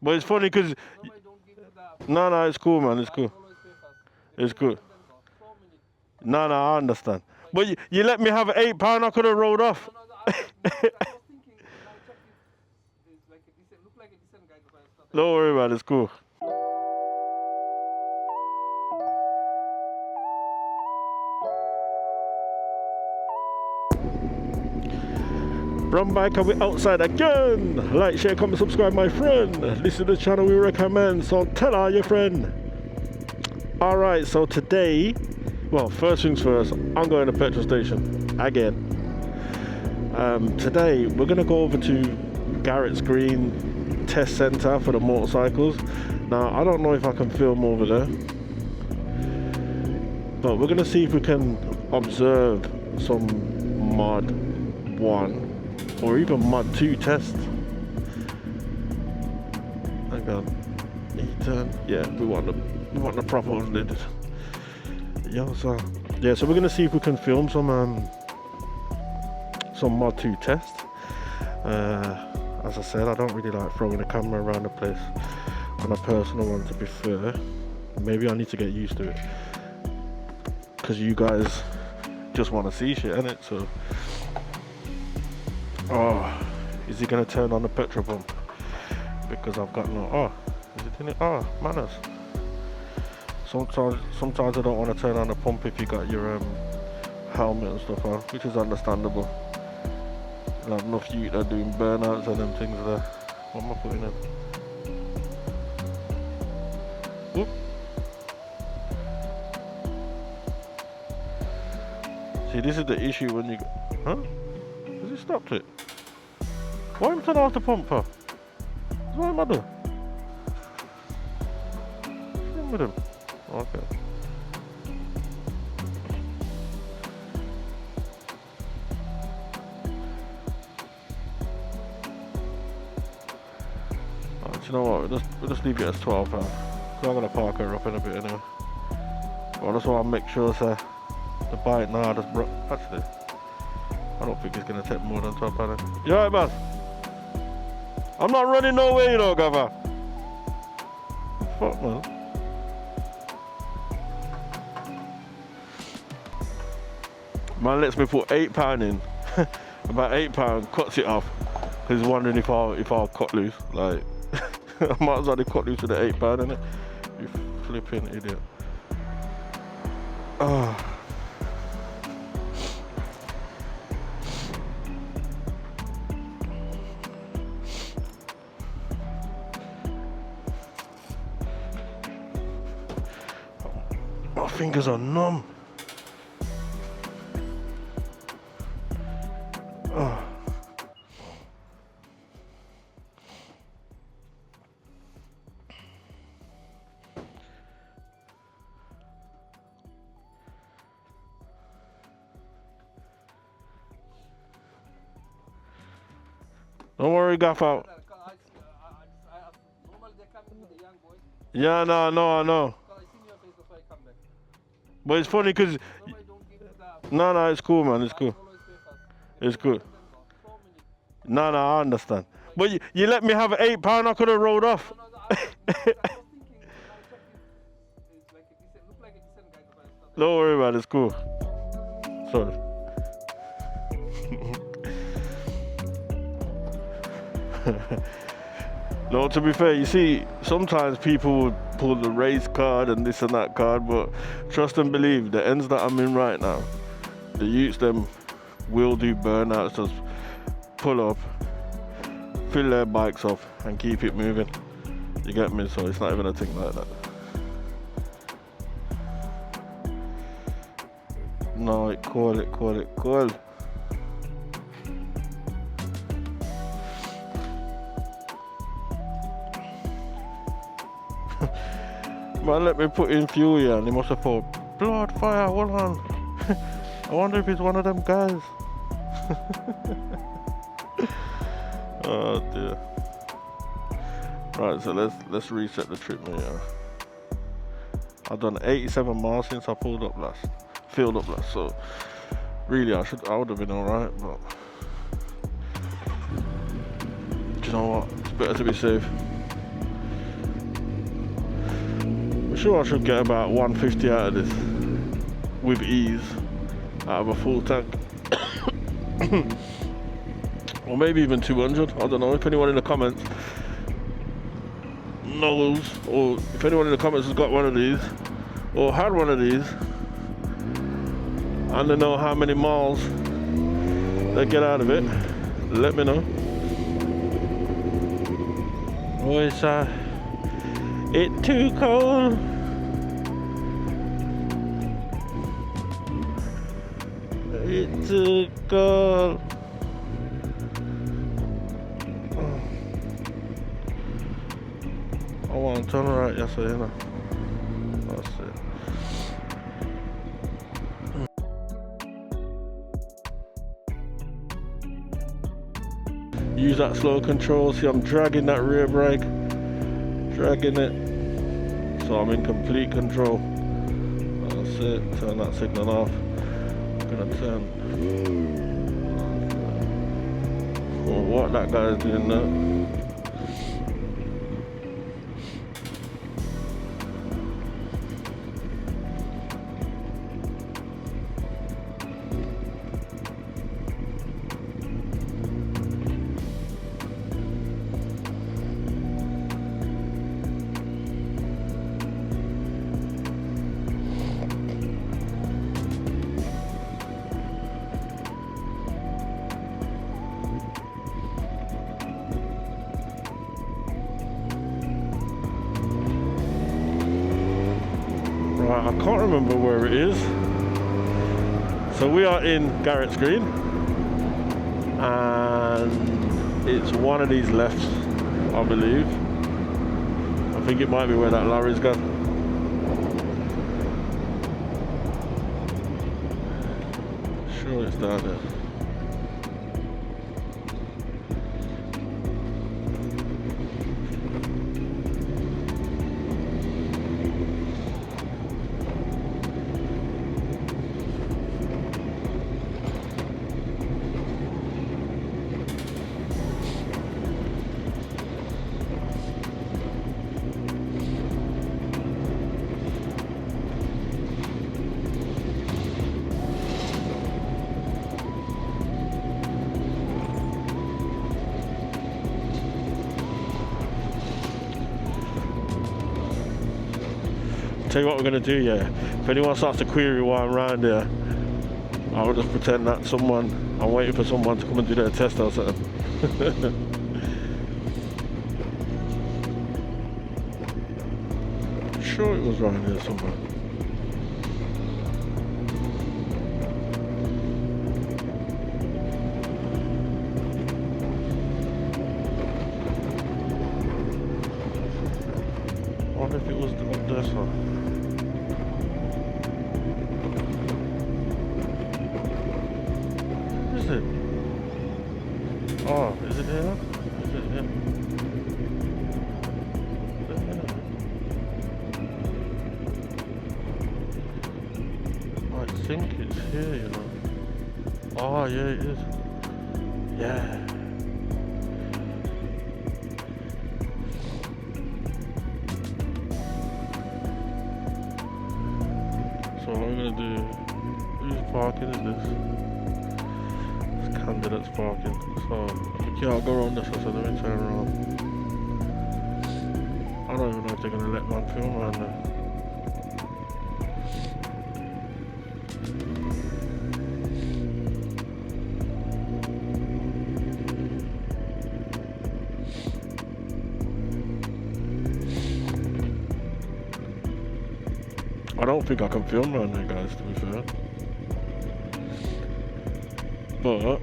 But it's funny because no, it's cool, man. It's cool. It's good. No, I understand. But you let me have £8. I could have rolled off. Don't worry about it. It's cool. Run back and we're outside again. Like, share, comment, subscribe, my friend. This is the channel we recommend, so tell all your friend. Alright, so today, well, first things first, I'm going to the petrol station again. Today we're going to go over to Garrets Green Test Centre for the motorcycles. Now, I don't know if I can film over there, but we're going to see if we can observe some mod 1 or even mod 2 test. Hang on, E10. Yeah, we want the proper unleaded. So we're gonna see if we can film some mod 2 test. As I said, I don't really like throwing the camera around the place on a personal one, to be fair. Maybe I need to get used to it, because you guys just want to see shit, innit? So is he gonna turn on the petrol pump? Because I've got no is it in it? Manners. Sometimes I don't want to turn on the pump if you got your helmet and stuff on, which is understandable. Like, enough you are doing burnouts and them things there. What am I putting in? Whoop. See, this is the issue when you has he stopped it? Why am I turning off the pump for? What am I doing? What's wrong with him? Okay. Do you know what? We'll just leave it as £12. So I'm gonna park her up in a bit anyway. But I just want to make sure the bike now just actually, I don't think it's gonna take more than £12. You alright, man? I'm not running no way, you know, Gaffer. Fuck, man. Man lets me put £8 in. About £8, cuts it off. Cause he's wondering if I'll cut loose. Like, I might as well have cut loose with the £8, innit? You flipping idiot. My fingers are numb. Don't worry, Gaffer. Yeah, no, I know. But it's funny because no, it's cool, man. It's cool. It's good. No, I understand. But you let me have £8. I could have rolled off. Don't worry about it. It's cool. Sorry. No, to be fair, you see, sometimes people would pull the race card and this and that card, but trust and believe, the ends that I'm in right now, the youths them will do burnouts, just pull up, fill their bikes up and keep it moving. You get me? So it's not even a thing like that. No, cool. Man, let me put in fuel here, and he must have thought, blood, fire, hold on. I wonder if he's one of them guys. Oh dear. Right, so let's reset the trip here. I've done 87 miles since I filled up last. So really, I would have been alright, but do you know what? It's better to be safe. sure I should get about 150 out of this with ease out of a full tank. Or maybe even 200. I don't know. If anyone in the comments knows, or if anyone in the comments has got one of these or had one of these and they know how many miles they get out of it, let me know. Oh, it's too cold. It's too cold. I want to turn right, yes, you know. That's it. Use that slow control. See, I'm dragging that rear brake, dragging it, so I'm in complete control. That's it. Turn that signal off. I'm gonna turn. Oh, what that guy's doing now? Right, I can't remember where it is. So we are in Garrets Green, and it's one of these lefts, I believe. I think it might be where that lorry's gone. Sure, it's down there. Tell you what we're gonna do, yeah. If anyone starts to query why I'm around here, I'll just pretend that I'm waiting for someone to come and do their test or something. I'm sure it was around here somewhere. I wonder if it was up there somewhere. Is it? Oh, is it here? Is it here? Is it here? I think it's here, you know. Oh, yeah, it is. Yeah. So what I'm gonna do, whose parking is this? Candidates parking. So I think, yeah, I'll go around this, so let me turn around. I don't even know if they're gonna let man film around there. I don't think I can film around there, guys, to be fair. But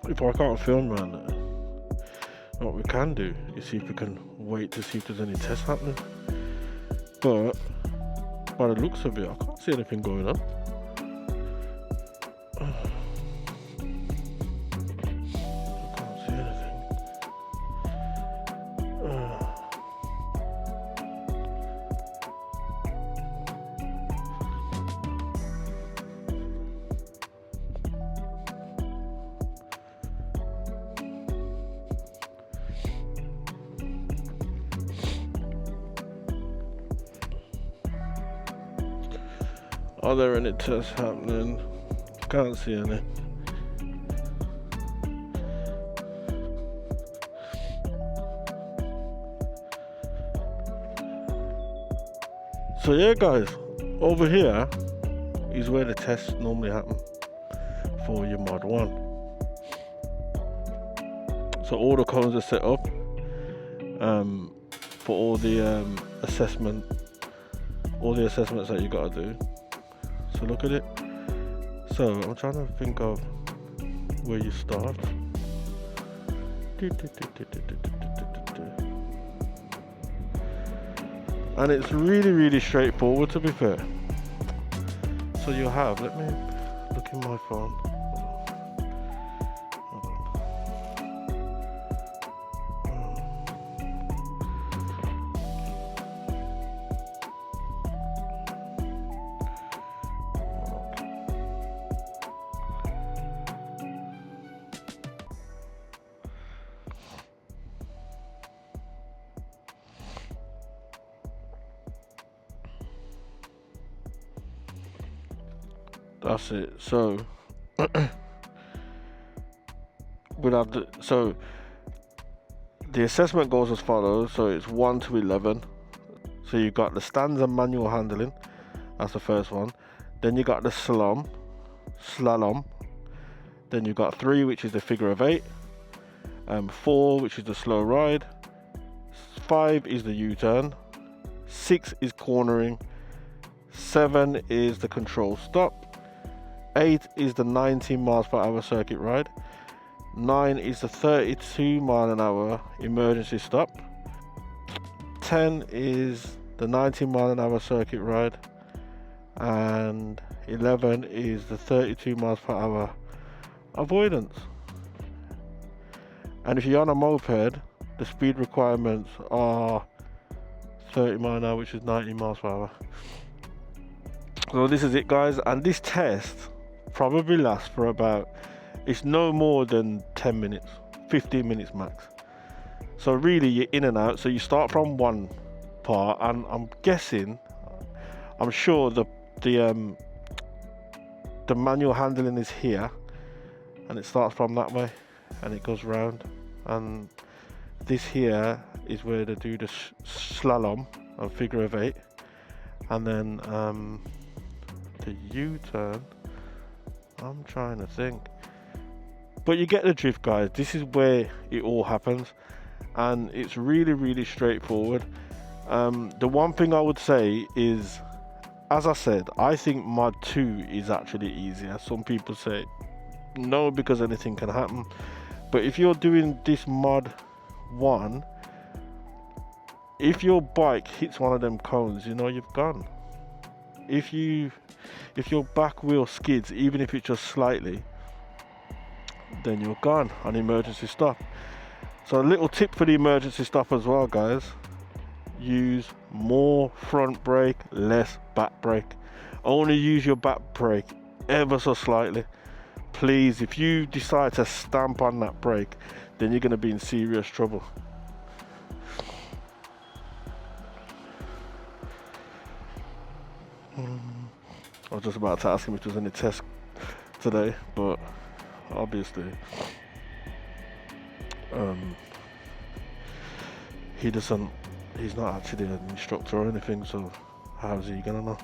if I can't film around there, what we can do is see if we can wait to see if there's any tests happening. But by the looks of it, I can't see anything going on. Are there any tests happening? Can't see any. So yeah guys, over here is where the tests normally happen for your mod 1. So all the cones are set up for all the assessments that you gotta do. So look at it. So I'm trying to think of where you start. And it's really straightforward, to be fair. So you have, let me look in my phone. Hold on. That's it. So the assessment goes as follows. So it's 1 to 11. So you got the stands and manual handling. That's the first one. Then you got the slalom. Then you got 3, which is the figure of 8. 4, which is the slow ride. 5 is the U-turn. 6 is cornering. 7 is the control stop. 8 is the 19 miles per hour circuit ride. 9 is the 32 mile an hour emergency stop. 10 is the 19 mile an hour circuit ride. And 11 is the 32 miles per hour avoidance. And if you're on a moped, the speed requirements are 30 mile an hour, which is 90 miles per hour. So this is it guys, and this test probably lasts for about, it's no more than 10 minutes, 15 minutes max. So really you're in and out. So you start from one part, and I'm sure the manual handling is here, and it starts from that way and it goes round, and this here is where they do the slalom and figure of 8, and then the U-turn, I'm trying to think, but you get the drift guys. This is where it all happens, and it's really straightforward. The one thing I would say is, as I said, I think mod 2 is actually easier. Some people say no because anything can happen, but if you're doing this mod 1, if your bike hits one of them cones, you know you've gone. If your back wheel skids, even if it's just slightly, then you're gone on emergency stop. So a little tip for the emergency stop as well guys, use more front brake, less back brake. Only use your back brake ever so slightly, please. If you decide to stamp on that brake, then you're going to be in serious trouble. I was just about to ask him if there was any tests today, but obviously he's not actually an instructor or anything, so how's he gonna know?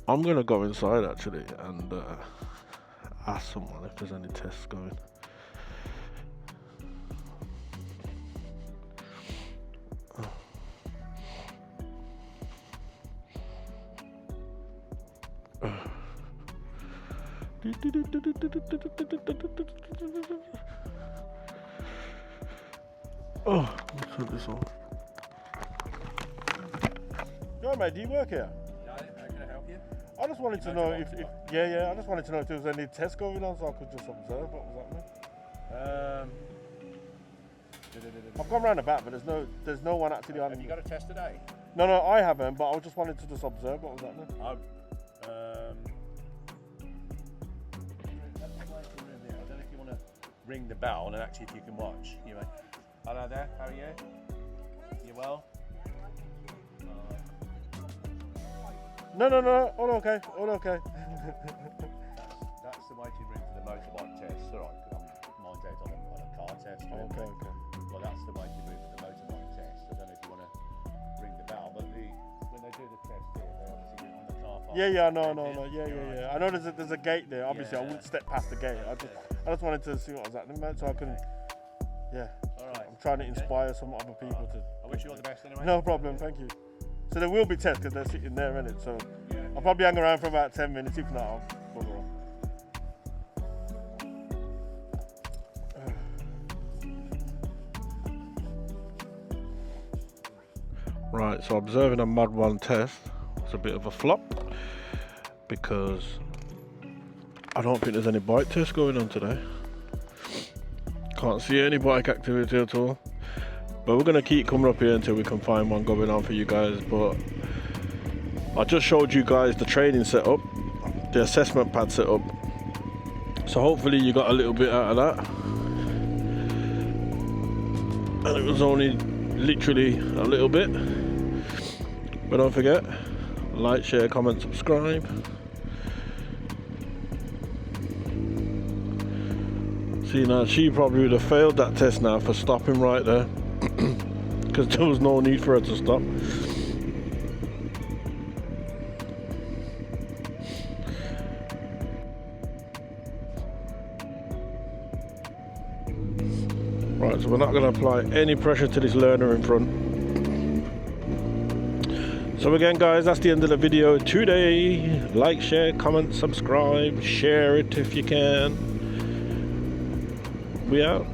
I'm gonna go inside actually and ask someone if there's any tests going. Oh, let's turn this on. Yo, mate, do you work here? Yeah, can I help you? I just wanted to know if I just wanted to know if there was any tests going on, so I could just observe what was happening. I've gone round the back, but there's no one actually on. Have you got a test today? No, I haven't, but I just wanted to just observe what was happening. I don't know if you want to ring the bell and actually if you can watch. You know, Hello there, how are you? You well? No, all okay, all okay. That's the waiting room for the motorbike test. Alright, because mine's out on a car test. Okay. Well, that's the waiting room for the motorbike test. I don't know if you want to ring the bell, but when they do the test here, they obviously do it on the car park. Yeah, no, yeah. I know there's a gate there. Obviously, I wouldn't step past the gate. I just wanted to see what was happening, mate, so I can. Yeah. Alright. I'm trying to inspire some other people to. I wish you all the best anyway. No problem, thank you. So there will be tests because they're sitting there, innit? So I'll probably hang around for about 10 minutes. If not, I'll bugger off. Right, so observing a Mod 1 test was a bit of a flop because I don't think there's any bike test going on today. Can't see any bike activity at all. But we're going to keep coming up here until we can find one going on for you guys. But I just showed you guys the training setup, the assessment pad setup. So hopefully you got a little bit out of that. And it was only literally a little bit. But don't forget, like, share, comment, subscribe. See, now she probably would have failed that test now for stopping right there. Because there was no need for her to stop. Right, so we're not going to apply any pressure to this learner in front. So again, guys, that's the end of the video today. Like, share, comment, subscribe, share it if you can. We out.